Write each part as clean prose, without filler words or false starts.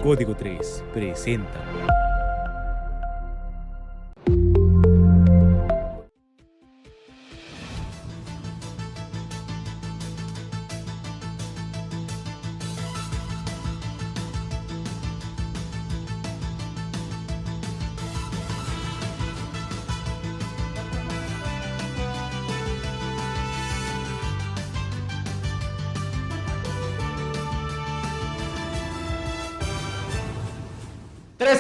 Código 3 presenta.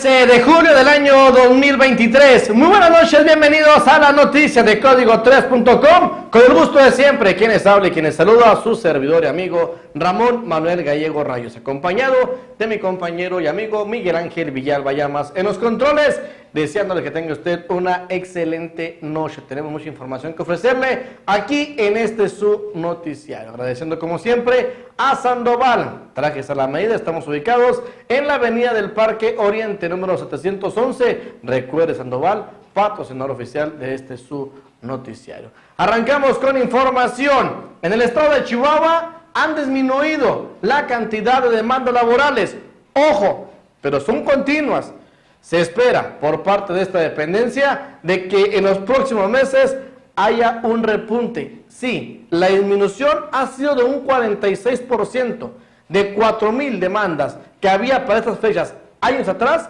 De julio del año 2023. Muy buenas noches, bienvenidos a las noticias de Código3.com. Con el gusto de siempre, quienes habla y quienes saluda a su servidor y amigo Ramón Manuel Gallego Rayos, acompañado de mi compañero y amigo Miguel Ángel Villalba Llamas en los controles, deseándole que tenga usted una excelente noche. Tenemos mucha información que ofrecerle aquí en este su noticiario. Agradeciendo como siempre a Sandoval Trajes a la Medida. Estamos ubicados en la avenida del Parque Oriente número 711. Recuerde, Sandoval, patrocinador oficial de este su noticiario. Arrancamos con información. En el estado de Chihuahua han disminuido la cantidad de demandas laborales. Ojo, pero son continuas. Se espera por parte de esta dependencia de que en los próximos meses haya un repunte. Sí, la disminución ha sido de un 46%. De 4,000 demandas que había para estas fechas años atrás,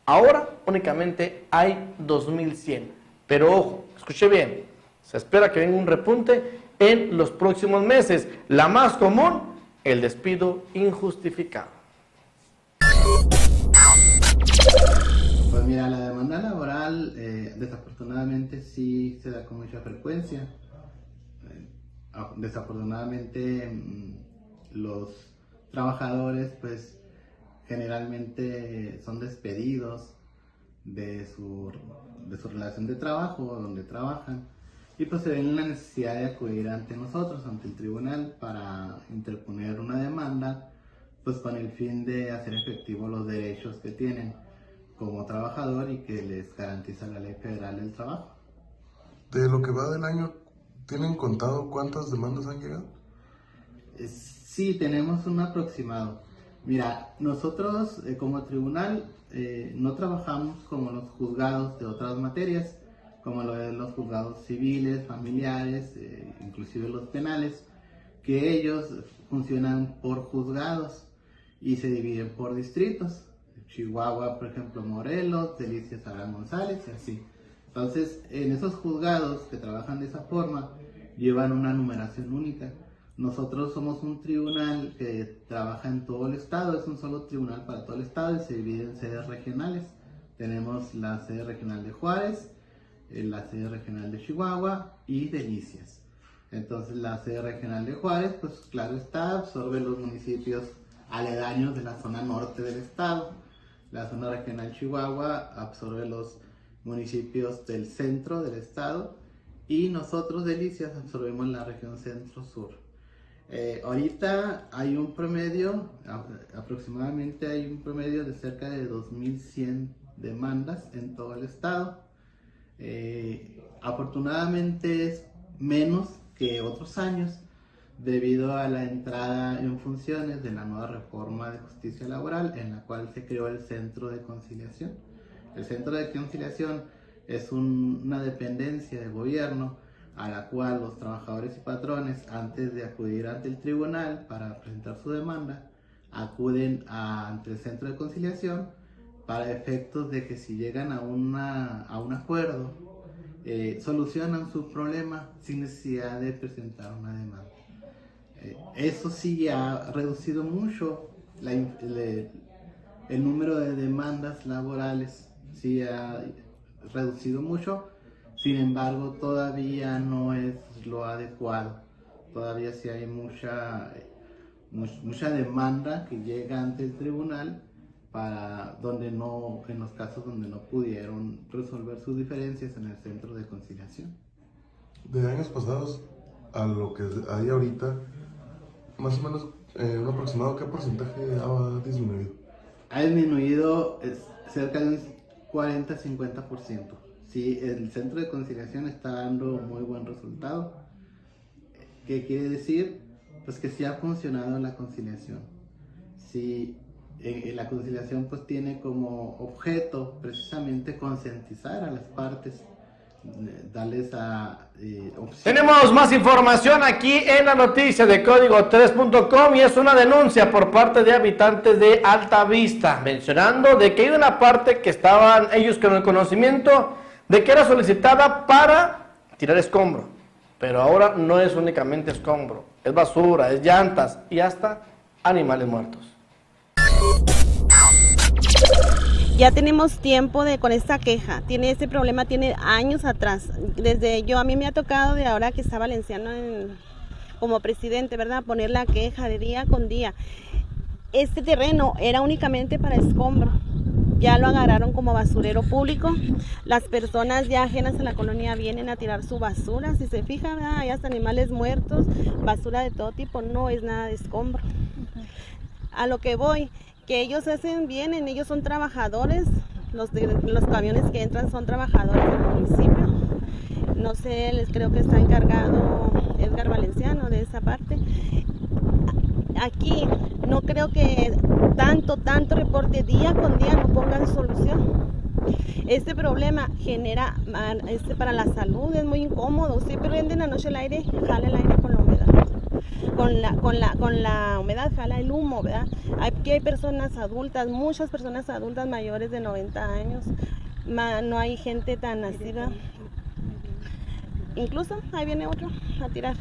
ahora únicamente hay 2,100. Pero ojo, escuche bien, se espera que venga un repunte en los próximos meses. La más común, el despido injustificado. Pues mira, la demanda laboral desafortunadamente sí se da con mucha frecuencia. Desafortunadamente los trabajadores pues generalmente son despedidos de su relación de trabajo donde trabajan, y pues se ven la necesidad de acudir ante nosotros, ante el tribunal, para interponer una demanda, pues con el fin de hacer efectivos los derechos que tienen como trabajador y que les garantiza la Ley Federal del Trabajo. De lo que va del año, ¿tienen contado cuántas demandas han llegado? Sí, tenemos un aproximado. Mira, nosotros como tribunal no trabajamos como los juzgados de otras materias, como lo de los juzgados civiles, familiares, inclusive los penales, que ellos funcionan por juzgados y se dividen por distritos. Chihuahua, por ejemplo, Morelos, Delicias, Abraham González y así. Entonces, en esos juzgados que trabajan de esa forma, llevan una numeración única. Nosotros somos un tribunal que trabaja en todo el estado, es un solo tribunal para todo el estado y se divide en sedes regionales. Tenemos la sede regional de Juárez, la sede regional de Chihuahua y Delicias. Entonces, la sede regional de Juárez, pues claro está, absorbe los municipios aledaños de la zona norte del estado. La zona regional Chihuahua absorbe los municipios del centro del estado y nosotros, Delicias, absorbemos la región centro-sur. Ahorita hay un promedio, aproximadamente hay un promedio de cerca de 2,100 demandas en todo el estado. Afortunadamente es menos que otros años, debido a la entrada en funciones de la nueva reforma de justicia laboral, en la cual se creó el Centro de Conciliación. El Centro de Conciliación es una dependencia de gobierno a la cual los trabajadores y patrones, antes de acudir ante el tribunal para presentar su demanda, acuden ante el Centro de Conciliación para efectos de que si llegan a un acuerdo, solucionan su problema sin necesidad de presentar una demanda. Eso sí ha reducido mucho el número de demandas laborales, sí ha reducido mucho. Sin embargo, todavía no es lo adecuado. Todavía sí hay mucha demanda que llega ante el tribunal en los casos donde no pudieron resolver sus diferencias en el Centro de Conciliación. De años pasados a lo que hay ahorita, más o menos un aproximado, ¿qué porcentaje ha disminuido? Ha disminuido cerca de un 40-50%. Sí, el Centro de Conciliación está dando muy buen resultado. ¿Qué quiere decir? Pues que sí ha funcionado la conciliación. Sí, La conciliación pues tiene como objeto precisamente concientizar a las partes, darles a opción. Tenemos más información aquí en la noticia de Código3.com y es una denuncia por parte de habitantes de Altavista, mencionando de que hay una parte que estaban ellos con el conocimiento de que era solicitada para tirar escombro, pero ahora no es únicamente escombro, es basura, es llantas y hasta animales muertos. Ya tenemos tiempo con esta queja, este problema tiene años atrás, a mí me ha tocado de ahora que está Valenciano como presidente, ¿verdad?, poner la queja de día con día. Este terreno era únicamente para escombro, ya lo agarraron como basurero público, las personas ya ajenas a la colonia vienen a tirar su basura, si se fijan, ¿verdad?, hay hasta animales muertos, basura de todo tipo, no es nada de escombro. A lo que voy, que ellos hacen bien, ellos son trabajadores, los camiones que entran son trabajadores del municipio, no sé, creo que está encargado Edgar Valenciano de esa parte. Aquí no creo que tanto reporte día con día no pongan solución. Este problema genera, para la salud es muy incómodo, si prenden anoche el aire, jala el aire con la humedad. Con la humedad jala el humo, ¿verdad? Aquí hay personas adultas, muchas personas adultas mayores de 90 años, no hay gente tan nacida. Incluso, ahí viene otro a tirar.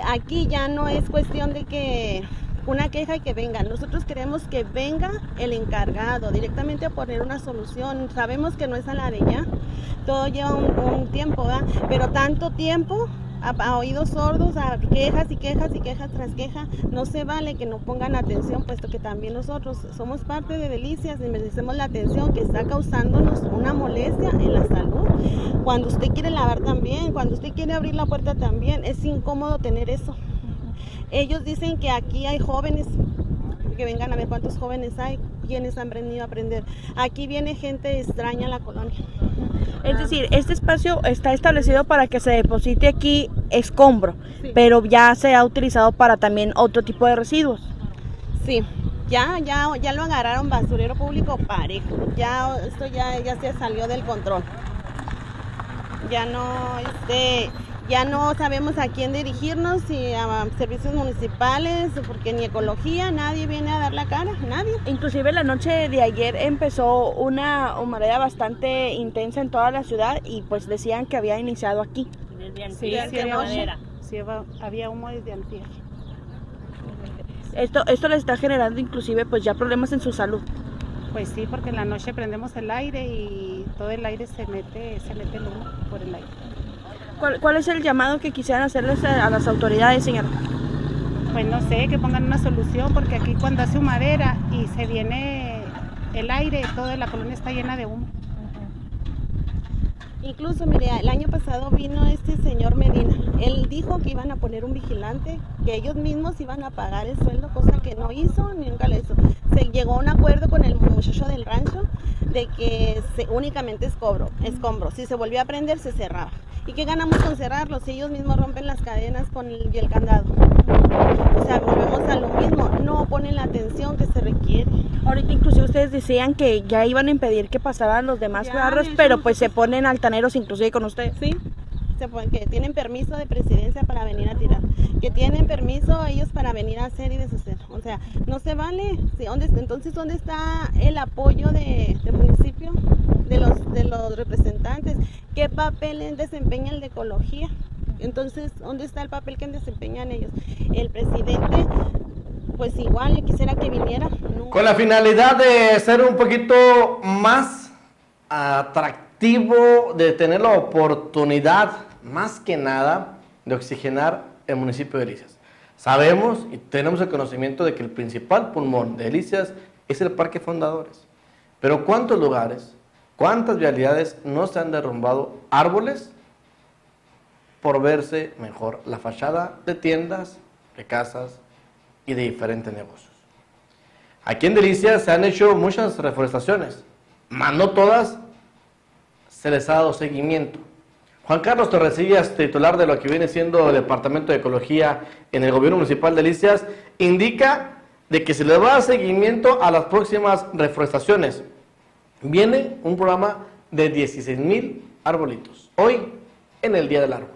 Aquí ya no es cuestión de que una queja y que venga, nosotros queremos que venga el encargado directamente a poner una solución. Sabemos que no es a la de ya, todo lleva un tiempo, ¿verdad? Pero tanto tiempo a oídos sordos, a quejas y quejas y quejas tras quejas, no se vale que no pongan atención, puesto que también nosotros somos parte de Delicias y merecemos la atención que está causándonos una molestia en la salud. Cuando usted quiere lavar también, cuando usted quiere abrir la puerta también, es incómodo tener eso. Ellos dicen que aquí hay jóvenes, que vengan a ver cuántos jóvenes hay, quienes han venido a aprender. Aquí viene gente extraña a la colonia. Es decir, este espacio está establecido para que se deposite aquí escombro, sí, pero ya se ha utilizado para también otro tipo de residuos. Sí, ya lo agarraron basurero público parejo, esto ya se salió del control. Ya no sabemos a quién dirigirnos, si a servicios municipales, porque ni ecología, nadie viene a dar la cara, nadie. Inclusive la noche de ayer empezó una humareda bastante intensa en toda la ciudad y pues decían que había iniciado aquí. Sí, había humo desde antier. Esto les está generando inclusive pues ya problemas en su salud. Pues sí, porque en la noche prendemos el aire y todo el aire se mete el humo por el aire. ¿Cuál es el llamado que quisieran hacerles a las autoridades, señora? Pues no sé, que pongan una solución, porque aquí cuando hace humadera y se viene el aire, toda la colonia está llena de humo. Incluso, mire, el año pasado vino este señor Medina, él dijo que iban a poner un vigilante, que ellos mismos iban a pagar el sueldo, cosa que no hizo, ni nunca lo hizo. Se llegó a un acuerdo con el muchacho del rancho de que únicamente escombro, si se volvió a prender se cerraba. ¿Y qué ganamos con cerrarlo si ellos mismos rompen las cadenas y el candado? O sea, volvemos a lo mismo, no ponen la atención que se requiere. Ahorita inclusive ustedes decían que ya iban a impedir que pasaran los demás carros, pero pues se ponen altaneros inclusive con ustedes. Sí, que tienen permiso de presidencia para venir a tirar, que tienen permiso ellos para venir a hacer y deshacer. O sea, no se vale. Sí, entonces, ¿dónde está el apoyo del municipio, de los representantes? ¿Qué papel desempeña el de ecología? Entonces, ¿dónde está el papel que desempeñan ellos? El presidente, pues igual, yo quisiera que viniera. No. Con la finalidad de ser un poquito más atractivo, de tener la oportunidad, más que nada, de oxigenar el municipio de Delicias. Sabemos y tenemos el conocimiento de que el principal pulmón de Delicias es el Parque Fundadores. Pero ¿cuántos lugares, cuántas vialidades no se han derrumbado árboles por verse mejor la fachada de tiendas, de casas y de diferentes negocios? Aquí en Delicias se han hecho muchas reforestaciones, mas no todas se les ha dado seguimiento. Juan Carlos Torresillas, titular de lo que viene siendo el Departamento de Ecología en el Gobierno Municipal de Delicias, indica de que se le va a dar seguimiento a las próximas reforestaciones. Viene un programa de 16,000 arbolitos, hoy en el Día del Árbol.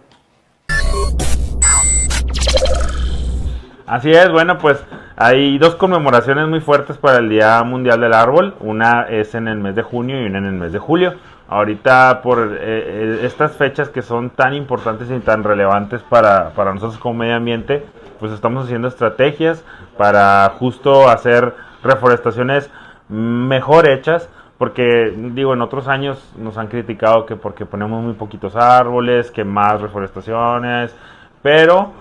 Así es, bueno, pues hay dos conmemoraciones muy fuertes para el Día Mundial del Árbol. Una es en el mes de junio y una en el mes de julio. Ahorita por estas fechas que son tan importantes y tan relevantes para nosotros como medio ambiente, pues estamos haciendo estrategias para justo hacer reforestaciones mejor hechas. Porque, digo, en otros años nos han criticado que porque ponemos muy poquitos árboles, que más reforestaciones, pero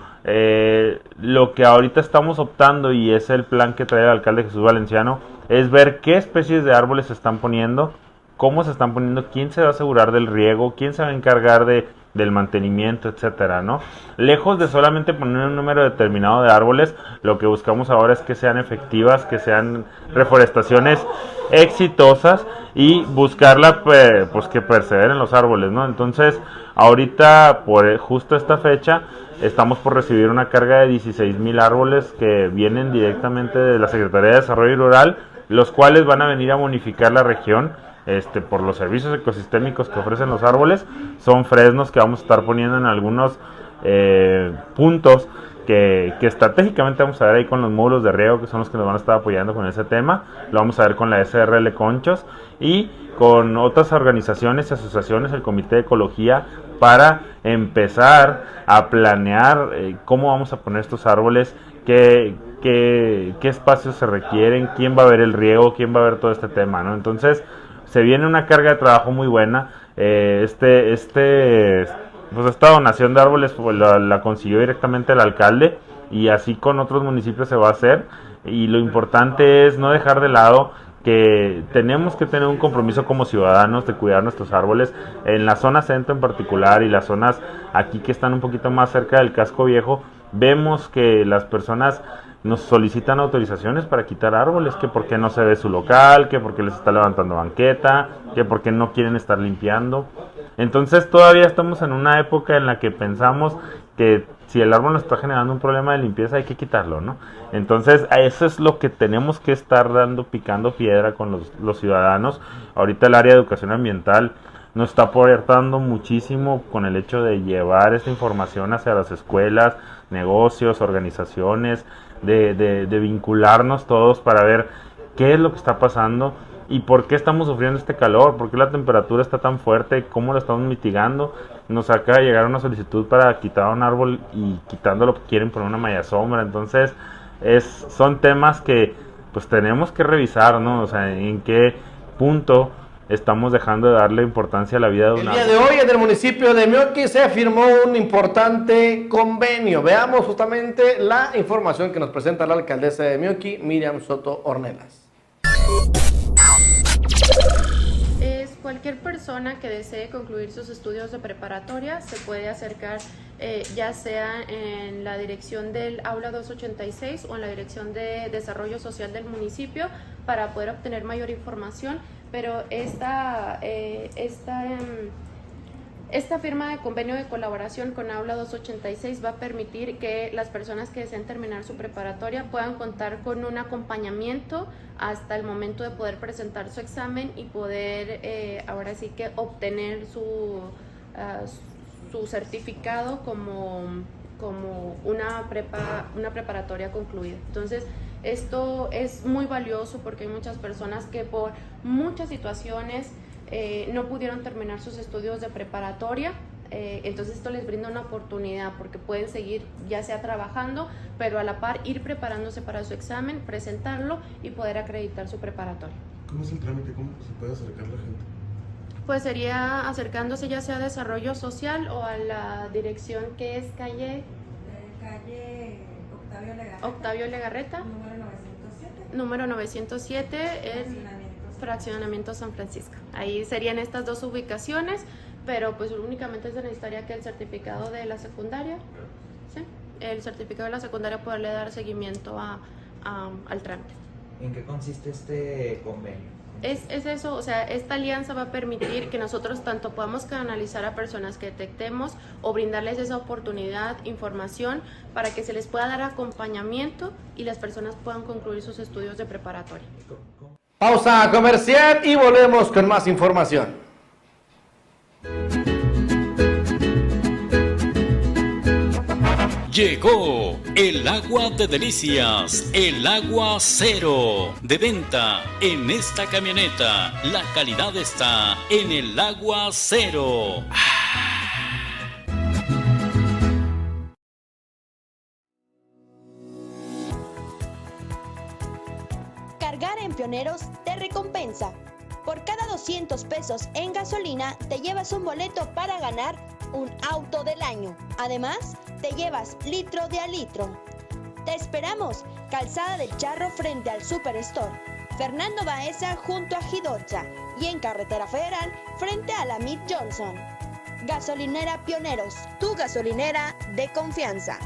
lo que ahorita estamos optando, y es el plan que trae el alcalde Jesús Valenciano, es ver qué especies de árboles se están poniendo, cómo se están poniendo, quién se va a asegurar del riego, quién se va a encargar del mantenimiento, etcétera, ¿no? Lejos de solamente poner un número determinado de árboles, lo que buscamos ahora es que sean efectivas, que sean reforestaciones exitosas y buscarla, pues que perseveren los árboles, ¿no? Entonces, ahorita, por justo esta fecha, estamos por recibir una carga de 16,000 árboles que vienen directamente de la Secretaría de Desarrollo Rural, los cuales van a venir a bonificar la región por los servicios ecosistémicos que ofrecen los árboles. Son fresnos que vamos a estar poniendo en algunos puntos que estratégicamente vamos a ver ahí con los módulos de riego, que son los que nos van a estar apoyando con ese tema. Lo vamos a ver con la SRL Conchos y con otras organizaciones y asociaciones, el Comité de Ecología, para empezar a planear cómo vamos a poner estos árboles, qué espacios se requieren, quién va a ver el riego, quién va a ver todo este tema, ¿no? Entonces, se viene una carga de trabajo muy buena. Pues esta donación de árboles pues, la consiguió directamente el alcalde, y así con otros municipios se va a hacer. Y lo importante es no dejar de lado que tenemos que tener un compromiso como ciudadanos de cuidar nuestros árboles en la zona centro en particular, y las zonas aquí que están un poquito más cerca del casco viejo. Vemos que las personas nos solicitan autorizaciones para quitar árboles, que porque no se ve su local, que porque les está levantando banqueta, que porque no quieren estar limpiando. Entonces todavía estamos en una época en la que pensamos que si el árbol nos está generando un problema de limpieza hay que quitarlo, ¿no? Entonces a eso es lo que tenemos que estar picando piedra con los ciudadanos. Ahorita el área de educación ambiental nos está aportando muchísimo con el hecho de llevar esta información hacia las escuelas, negocios, organizaciones, de vincularnos todos para ver qué es lo que está pasando y por qué estamos sufriendo este calor, por qué la temperatura está tan fuerte, cómo lo estamos mitigando. Nos acaba de llegar una solicitud para quitar un árbol y quitándolo quieren poner una malla sombra. Entonces son temas que pues tenemos que revisar, ¿no? O sea, en qué punto estamos dejando de darle importancia a la vida de un árbol. El día de hoy en el municipio de Meoqui se firmó un importante convenio. Veamos justamente la información que nos presenta la alcaldesa de Meoqui, Miriam Soto Ornelas. Cualquier persona que desee concluir sus estudios de preparatoria se puede acercar ya sea en la dirección del Aula 286 o en la dirección de Desarrollo Social del municipio para poder obtener mayor información, pero esta firma de convenio de colaboración con Aula 286 va a permitir que las personas que deseen terminar su preparatoria puedan contar con un acompañamiento hasta el momento de poder presentar su examen y poder ahora sí que obtener su certificado como una preparatoria concluida. Entonces, esto es muy valioso porque hay muchas personas que por muchas situaciones no pudieron terminar sus estudios de preparatoria, entonces esto les brinda una oportunidad porque pueden seguir ya sea trabajando, pero a la par ir preparándose para su examen, presentarlo y poder acreditar su preparatoria. ¿Cómo es el trámite? ¿Cómo se puede acercar la gente? Pues sería acercándose ya sea a Desarrollo Social o a la dirección que es calle Octavio Legarreta, número 907, el Fraccionamiento San Francisco. Ahí serían estas dos ubicaciones, pero pues únicamente se necesitaría que el certificado de la secundaria, ¿sí? El certificado de la secundaria poderle dar seguimiento al trámite. ¿En qué consiste este convenio? es eso, o sea, esta alianza va a permitir que nosotros tanto podamos canalizar a personas que detectemos o brindarles esa oportunidad, información, para que se les pueda dar acompañamiento y las personas puedan concluir sus estudios de preparatoria. Pausa comercial y volvemos con más información. Llegó el agua de delicias, el agua cero, de venta en esta camioneta. La calidad está en el agua cero. Cargar en Pioneros te recompensa. Por cada 200 pesos en gasolina te llevas un boleto para ganar un auto del año. Además, te llevas litro de a litro. Te esperamos, Calzada del Charro frente al Superstore, Fernando Baeza junto a Gidorcha y en Carretera Federal frente a la Mid Johnson. Gasolinera Pioneros, tu gasolinera de confianza.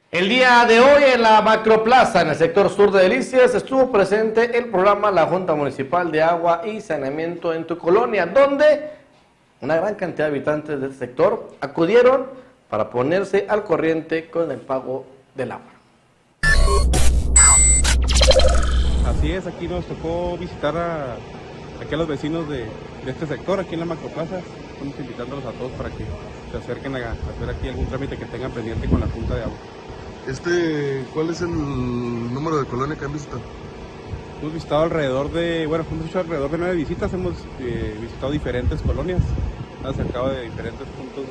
El día de hoy en la Macroplaza, en el sector sur de Delicias, estuvo presente el programa La Junta Municipal de Agua y Saneamiento en tu Colonia, donde una gran cantidad de habitantes del sector acudieron para ponerse al corriente con el pago del agua. Así es, aquí nos tocó visitar aquí a los vecinos de este sector, aquí en la Macroplaza. Estamos invitándolos a todos para que se acerquen a hacer aquí algún trámite que tengan pendiente con la Junta de Agua. ¿Cuál es el número de colonia que han visitado? Hemos visitado alrededor de 9 visitas, hemos visitado diferentes colonias, hemos acercado de diferentes puntos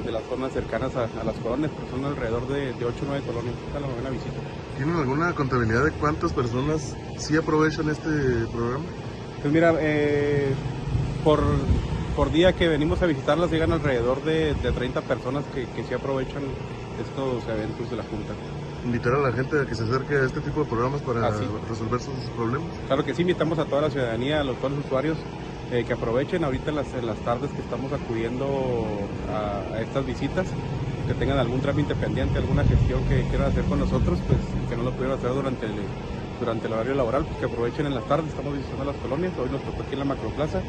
de las zonas cercanas a las colonias, pero son alrededor de 8 o 9 colonias, esta es la novena visita. ¿Tienen alguna contabilidad de cuántas personas sí aprovechan este programa? Pues mira, por día que venimos a visitarlas llegan alrededor de 30 personas que sí aprovechan estos eventos de la Junta. ¿Invitar a la gente a que se acerque a este tipo de programas para resolver sus problemas? Claro que sí, invitamos a toda la ciudadanía, a todos los usuarios que aprovechen ahorita en las tardes que estamos acudiendo a estas visitas, que tengan algún trámite pendiente, alguna gestión que quieran hacer con nosotros, pues que no lo pudieron hacer durante el horario laboral, pues que aprovechen en las tardes. Estamos visitando las colonias, hoy nos tocó aquí en la Macroplaza,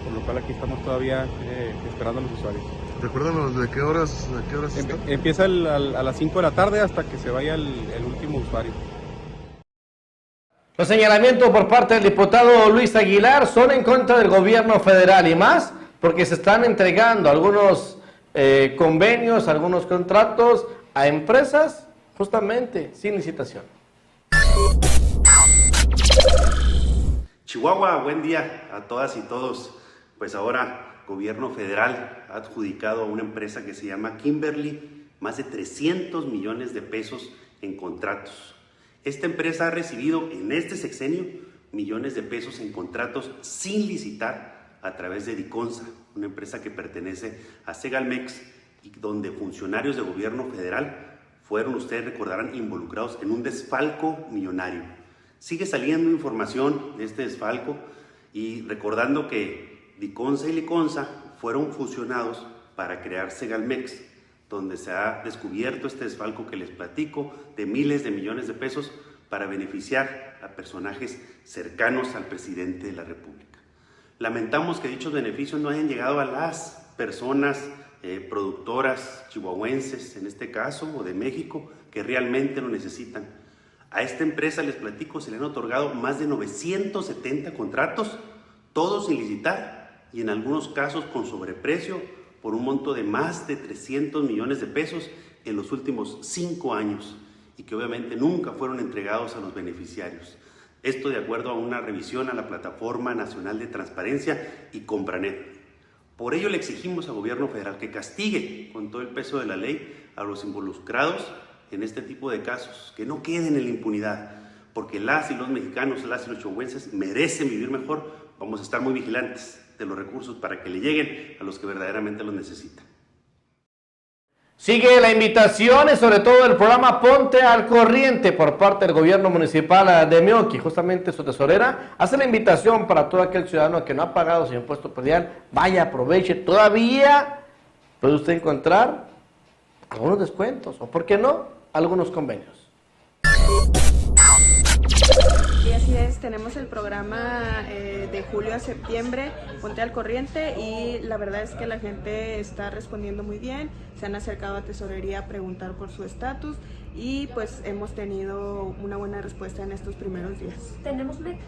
por lo cual aquí estamos todavía esperando a los usuarios. Recuérdanos de qué horas está. Empieza a las 5 de la tarde hasta que se vaya el último usuario. Los señalamientos por parte del diputado Luis Aguilar son en contra del gobierno federal y más porque se están entregando algunos convenios, algunos contratos a empresas justamente sin licitación. Chihuahua, buen día a todas y todos. Pues ahora gobierno federal ha adjudicado a una empresa que se llama Kimberly más de 300 millones de pesos en contratos. Esta empresa ha recibido en este sexenio millones de pesos en contratos sin licitar a través de Diconsa, una empresa que pertenece a Segalmex y donde funcionarios de gobierno federal fueron, ustedes recordarán, involucrados en un desfalco millonario. Sigue saliendo información de este desfalco y recordando que Diconsa y Liconsa fueron fusionados para crear Segalmex, donde se ha descubierto este desfalco que les platico de miles de millones de pesos para beneficiar a personajes cercanos al presidente de la República. Lamentamos que dichos beneficios no hayan llegado a las personas productoras chihuahuenses, en este caso, o de México, que realmente lo necesitan. A esta empresa, les platico, se le han otorgado más de 970 contratos, todos sin licitar y en algunos casos con sobreprecio por un monto de más de 300 millones de pesos en los últimos 5 años y que obviamente nunca fueron entregados a los beneficiarios. Esto de acuerdo a una revisión a la Plataforma Nacional de Transparencia y Compranet. Por ello le exigimos al gobierno federal que castigue con todo el peso de la ley a los involucrados en este tipo de casos, que no queden en la impunidad, porque las y los mexicanos, las y los chihuahuenses merecen vivir mejor. Vamos a estar muy vigilantes de los recursos para que le lleguen a los que verdaderamente los necesitan. Sigue la invitación y sobre todo el programa Ponte al Corriente por parte del gobierno municipal de Meoqui. Justamente su tesorera hace la invitación para todo aquel ciudadano que no ha pagado su impuesto predial. Vaya, aproveche, todavía puede usted encontrar algunos descuentos o, ¿por qué no?, algunos convenios. Y así es, tenemos el programa de julio a septiembre, Ponte al Corriente, y la verdad es que la gente está respondiendo muy bien, se han acercado a tesorería a preguntar por su estatus y pues hemos tenido una buena respuesta en estos primeros días. ¿Tenemos meta?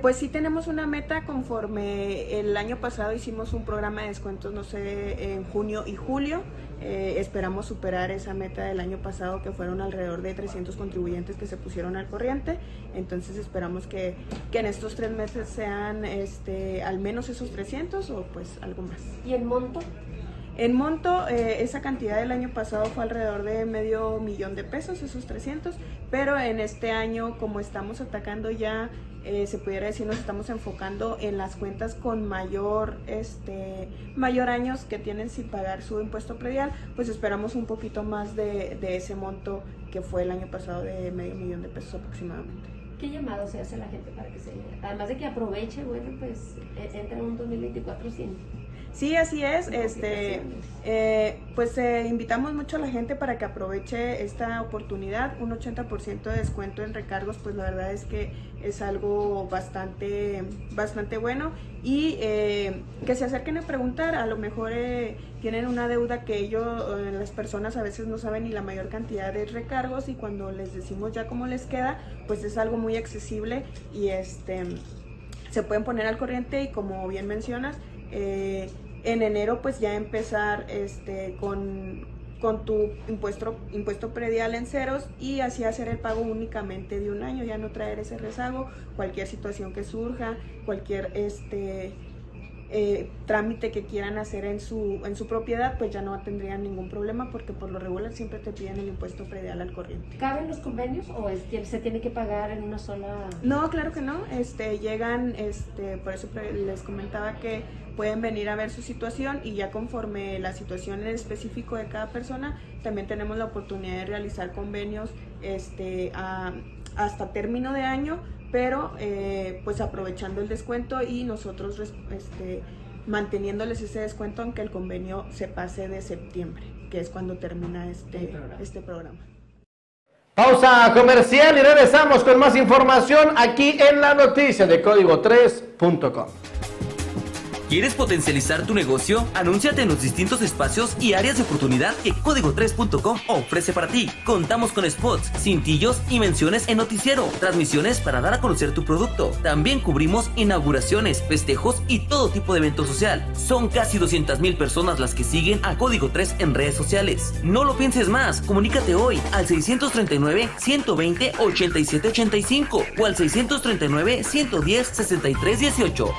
Pues sí tenemos una meta. Conforme el año pasado hicimos un programa de descuentos, no sé, en junio y julio. Esperamos superar esa meta del año pasado, que fueron alrededor de 300 contribuyentes que se pusieron al corriente. Entonces esperamos que en estos 3 meses sean al menos esos 300 o pues algo más. ¿Y en monto? En monto, esa cantidad del año pasado fue alrededor de $500,000 de pesos, esos 300, pero en este año, como estamos atacando ya, se pudiera decir, nos estamos enfocando en las cuentas con mayor años que tienen sin pagar su impuesto predial, pues esperamos un poquito más de ese monto que fue el año pasado de $500,000 de pesos aproximadamente. ¿Qué llamado se hace a la gente para que se, además de que aproveche, bueno, pues entra en un 2024 sin... Sí, así es. Pues invitamos mucho a la gente para que aproveche esta oportunidad. Un 80% de descuento en recargos, pues la verdad es que es algo bastante bueno. Y que se acerquen a preguntar. A lo mejor tienen una deuda que las personas a veces no saben ni la mayor cantidad de recargos, y cuando les decimos ya cómo les queda, pues es algo muy accesible y se pueden poner al corriente. Y como bien mencionas, en enero pues ya empezar con tu impuesto predial en ceros, y así hacer el pago únicamente de un año, ya no traer ese rezago. Cualquier situación que surja, cualquier trámite que quieran hacer en su propiedad, pues ya no tendrían ningún problema, porque por lo regular siempre te piden el impuesto predial al corriente. ¿Caben los convenios o se tiene que pagar en una sola...? No, claro que no. Llegan, por eso les comentaba que pueden venir a ver su situación, y ya conforme la situación en específico de cada persona, también tenemos la oportunidad de realizar convenios hasta término de año, pero pues aprovechando el descuento y nosotros manteniéndoles ese descuento aunque el convenio se pase de septiembre, que es cuando termina este programa. Pausa comercial y regresamos con más información aquí en la noticia de Código3.com. ¿Quieres potencializar tu negocio? Anúnciate en los distintos espacios y áreas de oportunidad que Código3.com ofrece para ti. Contamos con spots, cintillos y menciones en noticiero, transmisiones para dar a conocer tu producto. También cubrimos inauguraciones, festejos y todo tipo de evento social. Son casi 200,000 personas las que siguen a Código 3 en redes sociales. No lo pienses más, comunícate hoy al 639-120-8785 o al 639-110-6318.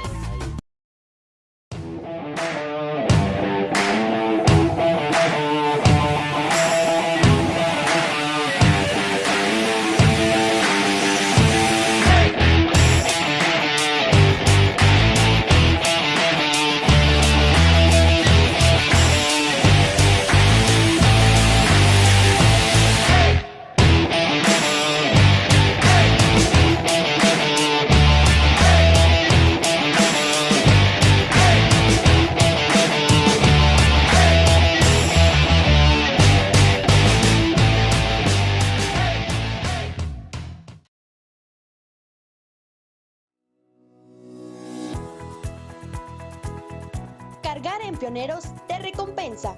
Cargar en Pioneros te recompensa.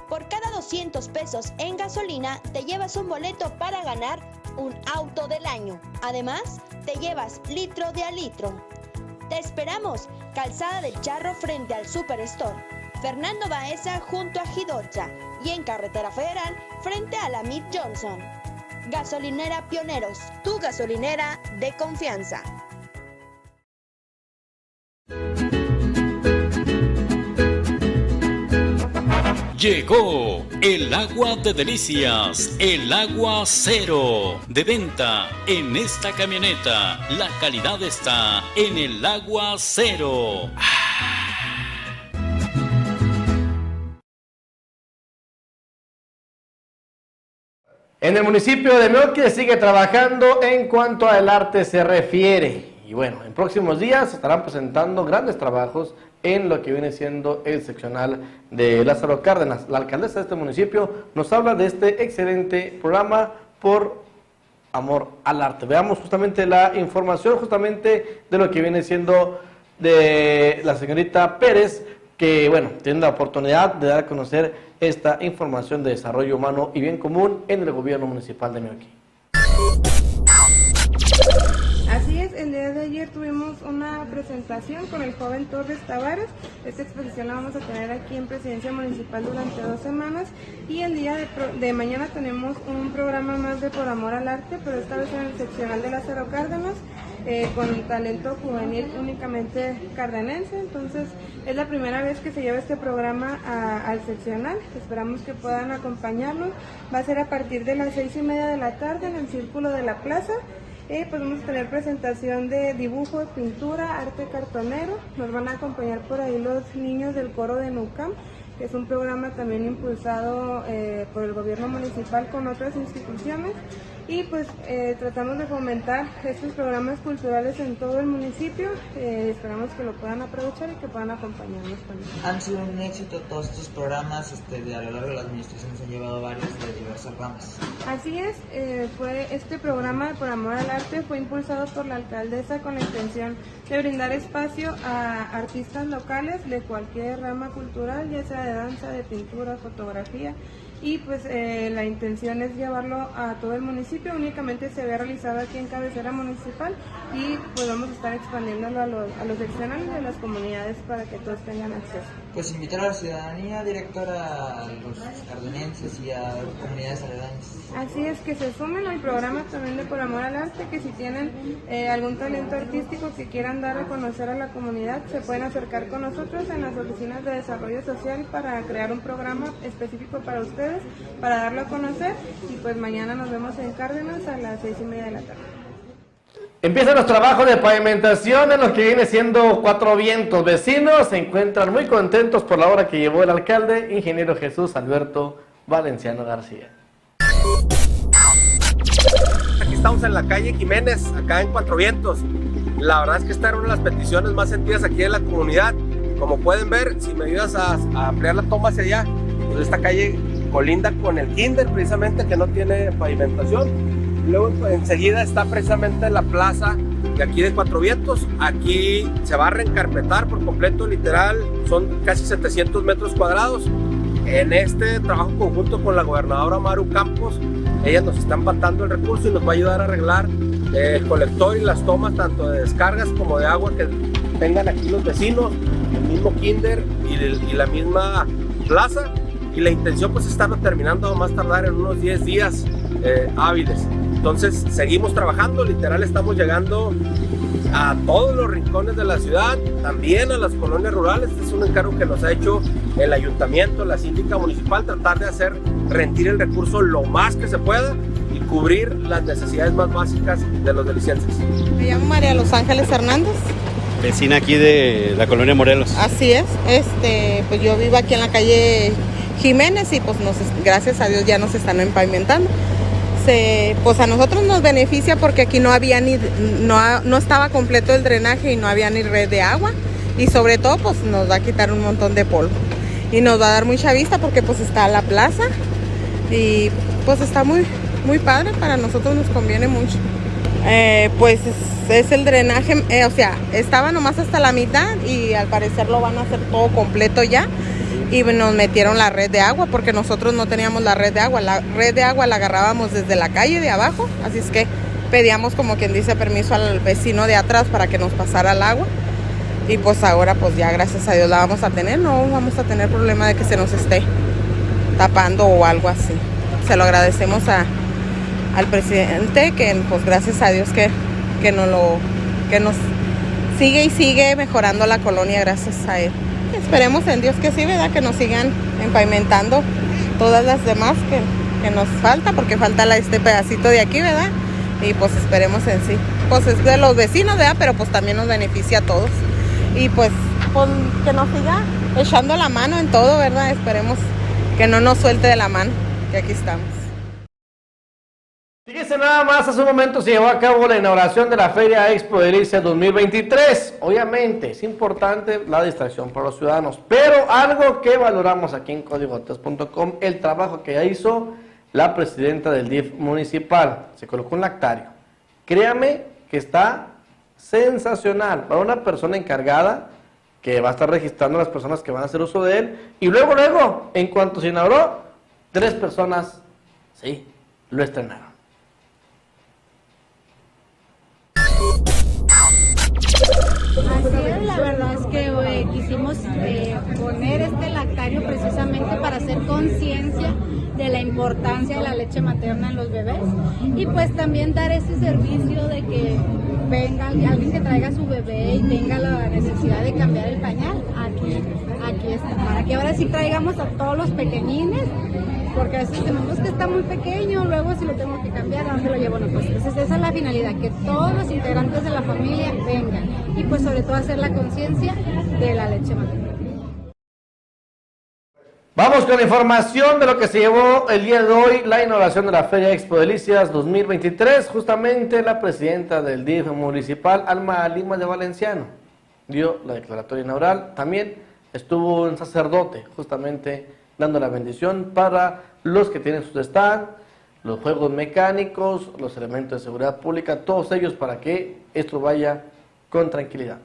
Por cada 200 pesos en gasolina te llevas un boleto para ganar un auto del año. Además, te llevas litro de a litro. Te esperamos, Calzada del Charro frente al Superstore, Fernando Baeza junto a Gidolza, y en Carretera Federal frente a la Mid Johnson. Gasolinera Pioneros, tu gasolinera de confianza. Llegó el agua de delicias, el agua cero, de venta en esta camioneta. La calidad está en el agua cero. En el municipio de Meoqui sigue trabajando en cuanto al arte se refiere. Y bueno, en próximos días se estarán presentando grandes trabajos en lo que viene siendo el seccional de Lázaro Cárdenas. La alcaldesa de este municipio nos habla de este excelente programa por amor al arte. Veamos justamente la información justamente de lo que viene siendo de la señorita Pérez, que bueno, tiene la oportunidad de dar a conocer esta información de desarrollo humano y bien común en el gobierno municipal de Meoqui. Así es, el día de ayer tuvimos una presentación con el joven Torres Tavares. Esta exposición la vamos a tener aquí en Presidencia Municipal durante 2 semanas y el día de mañana tenemos un programa más de Por Amor al Arte, pero esta vez en el seccional de Lázaro Cárdenas, con talento juvenil únicamente cardenense. Entonces es la primera vez que se lleva este programa al seccional. Esperamos que puedan acompañarnos. Va a ser a partir de las 6:30 de la tarde en el Círculo de la Plaza. Pues vamos a tener presentación de dibujo, pintura, arte cartonero. Nos van a acompañar por ahí los niños del coro de Nucam, que es un programa también impulsado por el gobierno municipal con otras instituciones. Y pues tratamos de fomentar estos programas culturales en todo el municipio. Esperamos que lo puedan aprovechar y que puedan acompañarnos también. Han sido un éxito todos estos programas, a lo largo de la administración se han llevado varios de diversas ramas. Así es, este programa de Por Amor al Arte fue impulsado por la alcaldesa con la intención de brindar espacio a artistas locales de cualquier rama cultural, ya sea de danza, de pintura, fotografía. Y pues la intención es llevarlo a todo el municipio. Únicamente se había realizado aquí en cabecera municipal y pues vamos a estar expandiéndolo a los seccionales de las comunidades para que todos tengan acceso. Pues invitar a la ciudadanía, directora, a los cardenenses y a comunidades aledañas. Así es, que se sumen al programa también de Por Amor al Arte, que si tienen algún talento artístico que quieran dar a conocer a la comunidad, se pueden acercar con nosotros en las oficinas de desarrollo social para crear un programa específico para ustedes, para darlo a conocer. Y pues mañana nos vemos en Cárdenas a las 6:30 de la tarde. Empiezan los trabajos de pavimentación en los que viene siendo Cuatro Vientos. Vecinos se encuentran muy contentos por la obra que llevó el alcalde, ingeniero Jesús Alberto Valenciano García. Aquí estamos en la calle Jiménez, acá en Cuatro Vientos. La verdad es que esta era una de las peticiones más sentidas aquí en la comunidad. Como pueden ver, si me ayudas a ampliar la toma hacia allá, pues esta calle colinda con el kinder precisamente, que no tiene pavimentación. Luego enseguida está precisamente la plaza de aquí de Cuatro Vientos. Aquí se va a reencarpetar por completo, literal, son casi 700 metros cuadrados. En este trabajo conjunto con la gobernadora Maru Campos, ella nos está empatando el recurso y nos va a ayudar a arreglar el colector y las tomas tanto de descargas como de agua que tengan aquí los vecinos, el mismo kinder y la misma plaza. Y la intención pues es estarlo terminando a más tardar en unos 10 días hábiles. Entonces seguimos trabajando, literal estamos llegando a todos los rincones de la ciudad, también a las colonias rurales. Este es un encargo que nos ha hecho el ayuntamiento, la síndica municipal, tratar de hacer rendir el recurso lo más que se pueda y cubrir las necesidades más básicas de los delicienses. Me llamo María Los Ángeles Hernández. Vecina aquí de la colonia Morelos. Así es, pues yo vivo aquí en la calle Jiménez y pues gracias a Dios ya nos están empavimentando. Pues a nosotros nos beneficia porque aquí no estaba completo el drenaje y no había ni red de agua, y sobre todo pues nos va a quitar un montón de polvo y nos va a dar mucha vista porque pues está la plaza y pues está muy, muy padre, para nosotros nos conviene mucho. Pues es el drenaje, o sea, estaba nomás hasta la mitad y al parecer lo van a hacer todo completo ya. Y nos metieron la red de agua porque nosotros no teníamos la red de agua. La red de agua la agarrábamos desde la calle de abajo, así es que pedíamos, como quien dice, permiso al vecino de atrás para que nos pasara el agua. Y pues ahora pues ya gracias a Dios la vamos a tener, no vamos a tener problema de que se nos esté tapando o algo así. Se lo agradecemos al presidente, que pues gracias a Dios que nos sigue y sigue mejorando la colonia gracias a él. esperemos en Dios que sí, ¿verdad? Que nos sigan empavimentando todas las demás que nos falta, porque falta este pedacito de aquí, ¿verdad? Y pues esperemos en sí. Pues es de los vecinos, ¿verdad? Pero pues también nos beneficia a todos. Y pues que nos siga echando la mano en todo, ¿verdad? Esperemos que no nos suelte de la mano, que aquí estamos. Fíjense nada más, hace un momento se llevó a cabo la inauguración de la Feria Expo Delicias 2023. Obviamente es importante la distracción para los ciudadanos, pero algo que valoramos aquí en Código3.com, el trabajo que ya hizo la presidenta del DIF municipal. Se colocó un lactario. Créame que está sensacional para una persona encargada que va a estar registrando a las personas que van a hacer uso de él. Y luego, en cuanto se inauguró, 3 personas, sí, lo estrenaron. Así es, la verdad es que quisimos poner este lactario precisamente para hacer conciencia de la importancia de la leche materna en los bebés y pues también dar ese servicio de que venga alguien que traiga su bebé y tenga la necesidad de cambiar el pañal, aquí está, para que ahora sí traigamos a todos los pequeñines, porque a veces tenemos que está muy pequeño, luego si lo tengo que cambiar, ¿a dónde lo llevo? No, pues entonces esa es la finalidad, que todos los integrantes de la familia vengan y pues sobre todo hacer la conciencia de la leche materna. Vamos con la información de lo que se llevó el día de hoy, la inauguración de la Feria Expo Delicias 2023. Justamente la presidenta del DIF municipal, Alma Lima de Valenciano, dio la declaratoria inaugural. También estuvo un sacerdote justamente dando la bendición para los que tienen sus stands, los juegos mecánicos, los elementos de seguridad pública, todos ellos para que esto vaya con tranquilidad.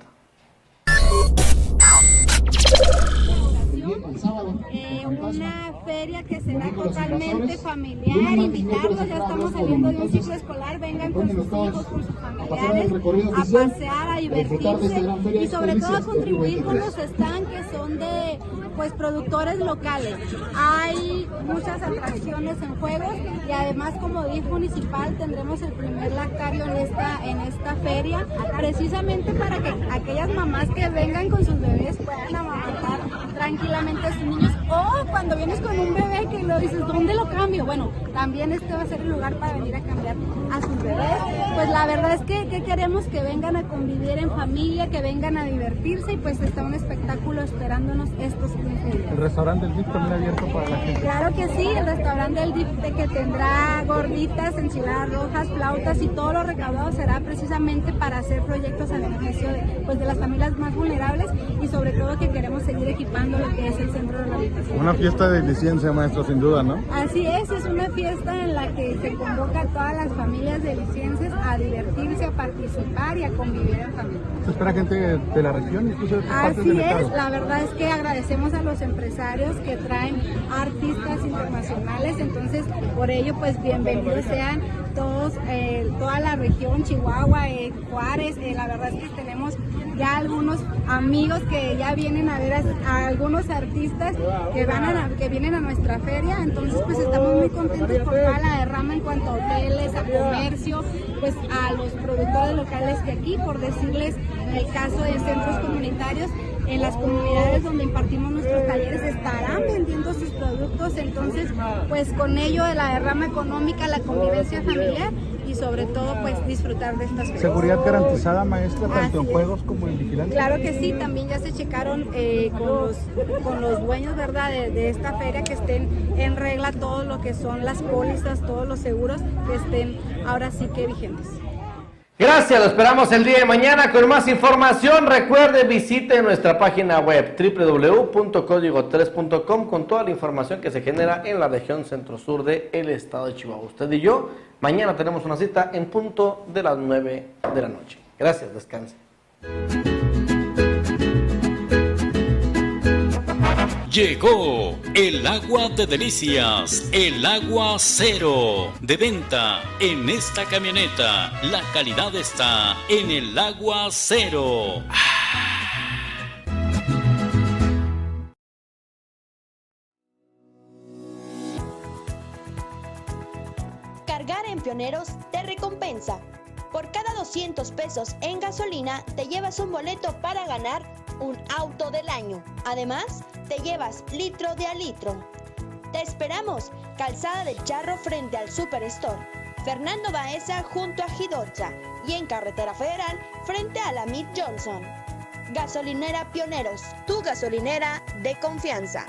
Una feria que será totalmente familiar, invitarlos, ya estamos saliendo de un ciclo escolar, vengan con sus hijos, con sus familiares, a pasear, a divertirse y sobre todo a contribuir con los stands que son de pues productores locales. Hay muchas atracciones en juegos y además como DIF municipal tendremos el primer lactario en esta feria, precisamente para que aquellas mamás que vengan con sus bebés puedan amamantar tranquilamente a sus niños, o cuando vienes con un bebé que lo dices, ¿dónde lo cambio? Bueno, también este va a ser el lugar para venir a cambiar a sus bebés. Pues la verdad es que queremos que vengan a convivir en familia, que vengan a divertirse y pues está un espectáculo esperándonos estos 15 días. ¿El restaurante del DIF también abierto para la gente? Claro que sí, el restaurante del DIF que tendrá gorditas, enchiladas rojas, flautas y todo lo recaudado será precisamente para hacer proyectos a beneficio de las familias más vulnerables y sobre todo que queremos seguir equipando lo que es el centro de rehabilitación. Una fiesta de licencia, maestro, sin duda, ¿no? Así es una fiesta en la que se convoca a todas las familias de licencias a divertirse, a participar y a convivir en familia. ¿Se espera gente de la región, incluso de otras partes Así del es, estado? la verdad es que agradecemos a los empresarios que traen artistas internacionales, entonces por ello pues bienvenidos sean todos, toda la región, Chihuahua, Juárez, la verdad es que tenemos ya algunos amigos que ya vienen a ver a algunos artistas que vienen a nuestra feria, entonces pues estamos muy contentos por toda la derrama en cuanto a hoteles, a comercio, pues a los productores locales de aquí, por decirles en el caso de centros comunitarios, en las comunidades donde impartimos nuestros talleres estarán vendiendo sus productos, entonces pues con ello de la derrama económica, la convivencia familiar y sobre todo pues disfrutar de estas cosas. ¿Seguridad garantizada, maestra, tanto en juegos como en vigilancia? Claro que sí, también ya se checaron con los dueños, ¿verdad?, de esta feria, que estén en regla todo lo que son las pólizas, todos los seguros que estén ahora sí que vigentes. Gracias, lo esperamos el día de mañana con más información. Recuerde, visite nuestra página web www.código3.com con toda la información que se genera en la región centro-sur del estado de Chihuahua. Usted y yo, mañana tenemos una cita en punto de las 9 de la noche. Gracias, descanse. Llegó el agua de delicias, el agua cero, de venta en esta camioneta. La calidad está en el agua cero. Cargar en Pioneros te recompensa. Por cada 200 pesos en gasolina te llevas un boleto para ganar un auto del año. Además, te llevas litro de a litro. Te esperamos, Calzada del Charro frente al Superstore, Fernando Baeza junto a Gidocha y en Carretera Federal frente a la Mid Johnson. Gasolinera Pioneros, tu gasolinera de confianza.